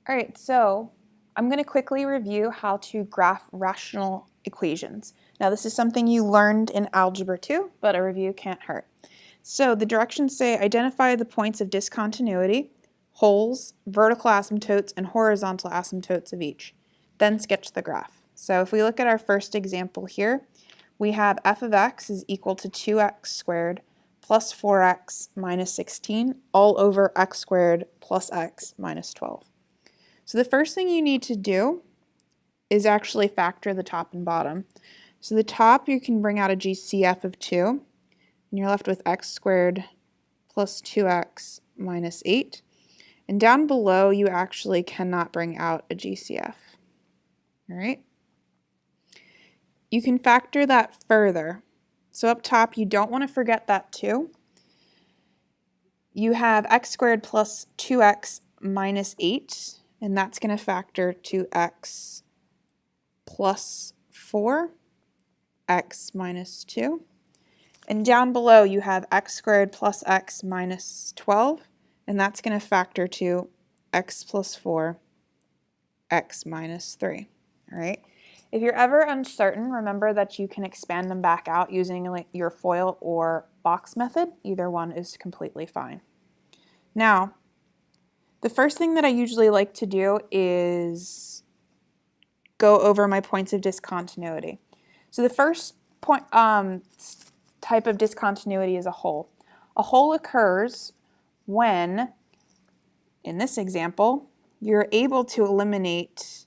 All right, so I'm going to quickly review how to graph rational equations. Now, this is something you learned in Algebra 2, but a review can't hurt. So the directions say identify the points of discontinuity, holes, vertical asymptotes, and horizontal asymptotes of each. Then sketch the graph. So if we look at our first example here, we have f of x is equal to 2x squared plus 4x minus 16 all over x squared plus x minus 12. So the first thing you need to do is actually factor the top and bottom. So the top, you can bring out a GCF of 2, and you're left with x squared plus 2x minus 8. And down below, you actually cannot bring out a GCF. All right? You can factor that further. So up top, you don't want to forget that 2. You have x squared plus 2x minus 8. And that's going to factor to x plus 4, x minus 2. And down below you have x squared plus x minus 12, and that's going to factor to x plus 4, x minus 3. All right. If you're ever uncertain, remember that you can expand them back out using your FOIL or box method. Either one is completely fine. Now, the first thing that I usually like to do is go over my points of discontinuity. So the first point type of discontinuity is a hole. A hole occurs when, in this example, you're able to eliminate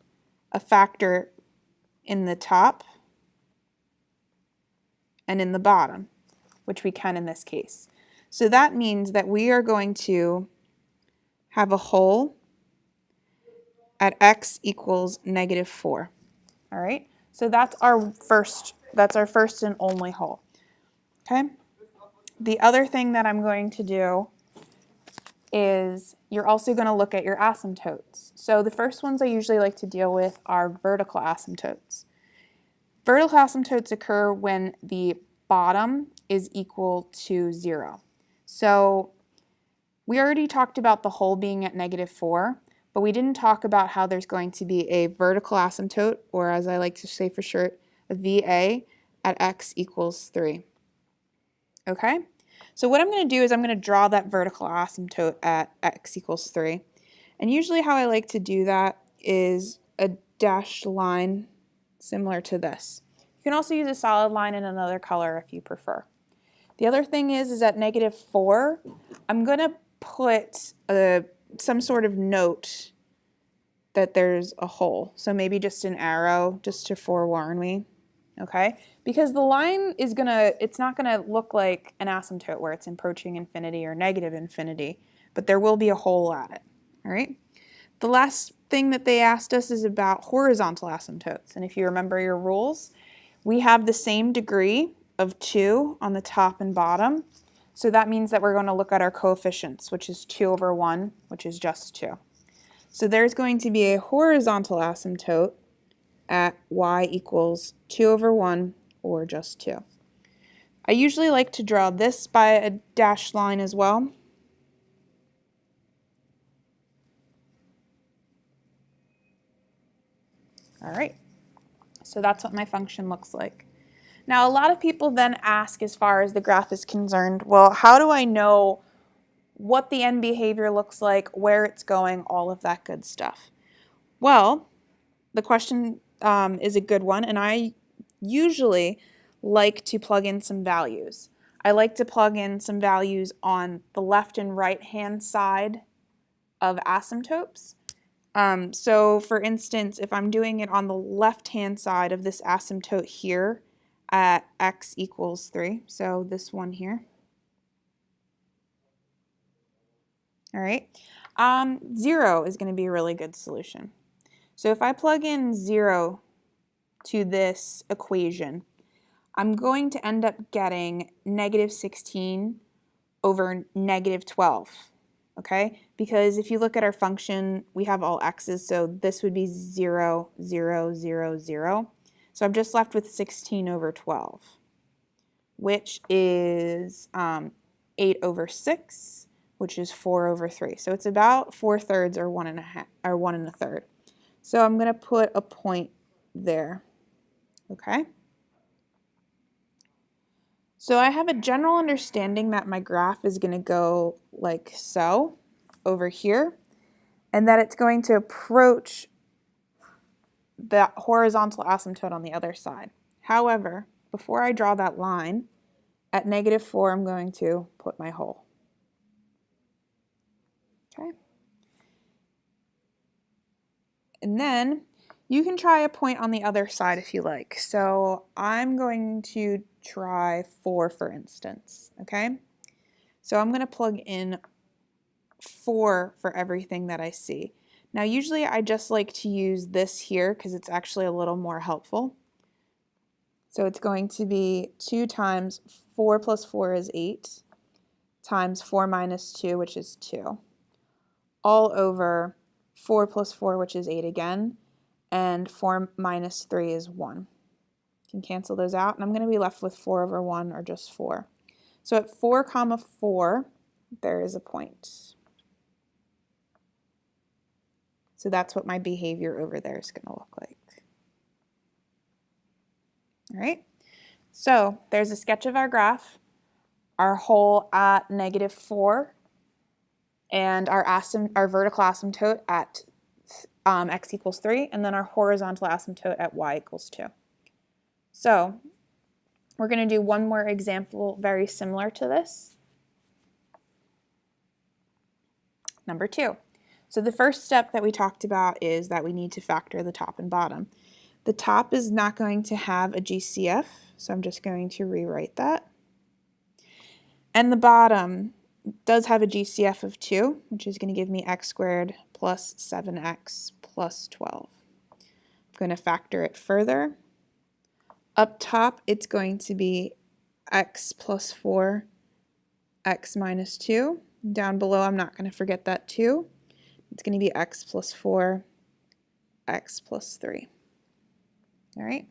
a factor in the top and in the bottom, which we can in this case. So that means that we are going to have a hole at x equals negative 4. All right, so that's our first and only hole. Okay. The other thing that I'm going to do is you're also going to look at your asymptotes. So the first ones I usually like to deal with are vertical asymptotes. Vertical asymptotes occur when the bottom is equal to 0. So we already talked about the hole being at negative 4, but we didn't talk about how there's going to be a vertical asymptote, or as I like to say for short, a VA at x equals 3. Okay? So what I'm going to do is I'm going to draw that vertical asymptote at x equals 3. And usually how I like to do that is a dashed line similar to this. You can also use a solid line in another color if you prefer. The other thing is at negative 4, I'm going to put some sort of note that there's a hole. So maybe just an arrow just to forewarn me. Okay? Because the line is it's not gonna look like an asymptote where it's approaching infinity or negative infinity, but there will be a hole at it. All right? The last thing that they asked us is about horizontal asymptotes. And if you remember your rules, we have the same degree of 2 on the top and bottom. So that means that we're going to look at our coefficients, which is 2 over 1, which is just 2. So there's going to be a horizontal asymptote at y equals 2 over 1 or just 2. I usually like to draw this by a dashed line as well. All right, so that's what my function looks like. Now, a lot of people then ask, as far as the graph is concerned, well, how do I know what the end behavior looks like, where it's going, all of that good stuff? Well, the question is a good one, and I usually like to plug in some values. I like to plug in some values on the left and right hand side of asymptotes. So for instance, if I'm doing it on the left hand side of this asymptote here at x equals 3, so this one here. All right, 0 is going to be a really good solution. So if I plug in 0 to this equation, I'm going to end up getting negative 16 over negative 12, okay? Because if you look at our function, we have all x's, so this would be 0, 0, 0, 0. So I'm just left with 16 over 12, which is 8 over 6, which is 4 over 3. So it's about 4/3 or 1 1 1/3. So I'm going to put a point there. Okay. So I have a general understanding that my graph is going to go like so over here, and that it's going to approach the horizontal asymptote on the other side. However, before I draw that line, at -4, I'm going to put my hole. Okay. And then you can try a point on the other side if you like. So I'm going to try 4, for instance. Okay. So I'm going to plug in 4 for everything that I see. Now, usually I just like to use this here because it's actually a little more helpful. So it's going to be 2 times 4 plus 4 is 8, times 4 minus 2, which is 2, all over 4 plus 4, which is 8 again, and 4 minus 3 is 1. You can cancel those out, and I'm going to be left with 4 over 1, or just 4. So at 4 comma 4, there is a point. So that's what my behavior over there is going to look like. All right, so there's a sketch of our graph, our hole at -4, and our vertical asymptote at x equals 3, and then our horizontal asymptote at y equals 2. So we're going to do one more example very similar to this. Number 2. So the first step that we talked about is that we need to factor the top and bottom. The top is not going to have a GCF, so I'm just going to rewrite that. And the bottom does have a GCF of 2, which is going to give me x squared plus 7x plus 12. I'm going to factor it further. Up top, it's going to be x plus 4, x minus 2. Down below, I'm not going to forget that 2. It's going to be x plus 4, x plus 3. All right.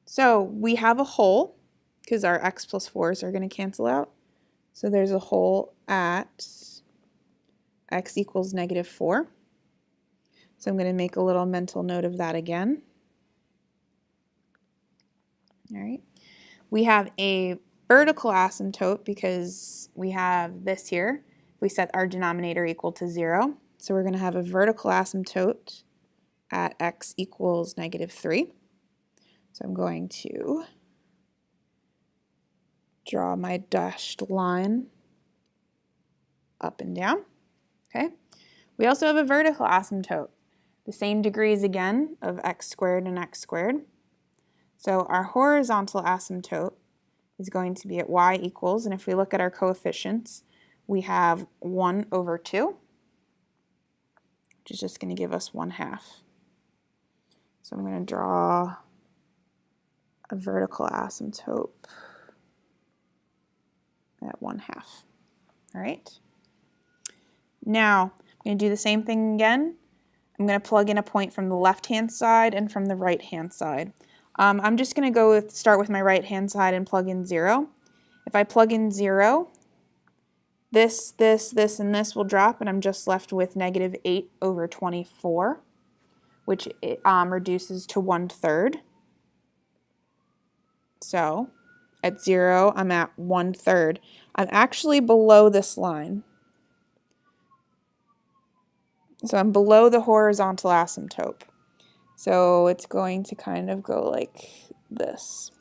So we have a hole because our x plus 4s are going to cancel out. So there's a hole at x equals -4. So I'm going to make a little mental note of that again. All right. We have a vertical asymptote because we have this here. We set our denominator equal to 0. So we're going to have a vertical asymptote at x equals -3. So I'm going to draw my dashed line up and down. Okay. We also have a vertical asymptote, the same degrees again of x squared and x squared. So our horizontal asymptote is going to be at y equals, and if we look at our coefficients, we have 1 over 2, which is just going to give us 1/2. So I'm going to draw a vertical asymptote at 1/2. All right. Now, I'm going to do the same thing again. I'm going to plug in a point from the left-hand side and from the right-hand side. I'm just going to start with my right-hand side and plug in 0. If I plug in 0, this, and this will drop, and I'm just left with -8 over 24, which reduces to 1/3. So at 0, I'm at 1/3. I'm actually below this line. So I'm below the horizontal asymptote. So it's going to kind of go like this.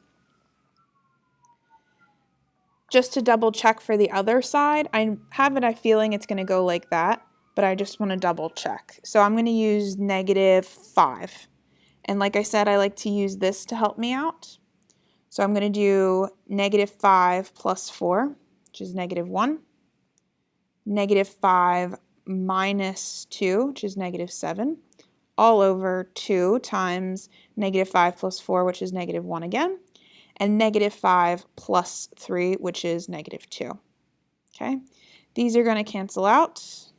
Just to double check for the other side, I have a feeling it's going to go like that, but I just want to double check. So I'm going to use -5. And like I said, I like to use this to help me out. So I'm going to do -5 plus 4, which is -1. -5 minus 2, which is -7. All over 2 times -5 plus 4, which is -1 again. And -5 plus 3, which is -2. Okay, these are going to cancel out.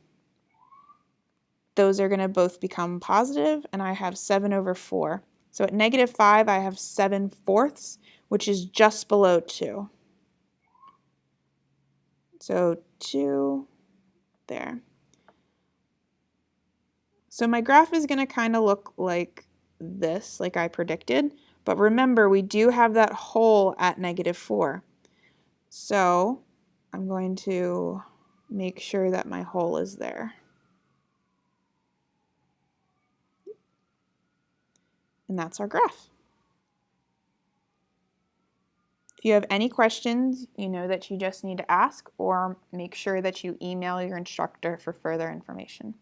Those are going to both become positive, and I have 7 over 4. So at -5, I have 7/4, which is just below 2. So 2 there. So my graph is going to kind of look like this, like I predicted. But remember, we do have that hole at -4. So I'm going to make sure that my hole is there. And that's our graph. If you have any questions, you know that you just need to ask or make sure that you email your instructor for further information.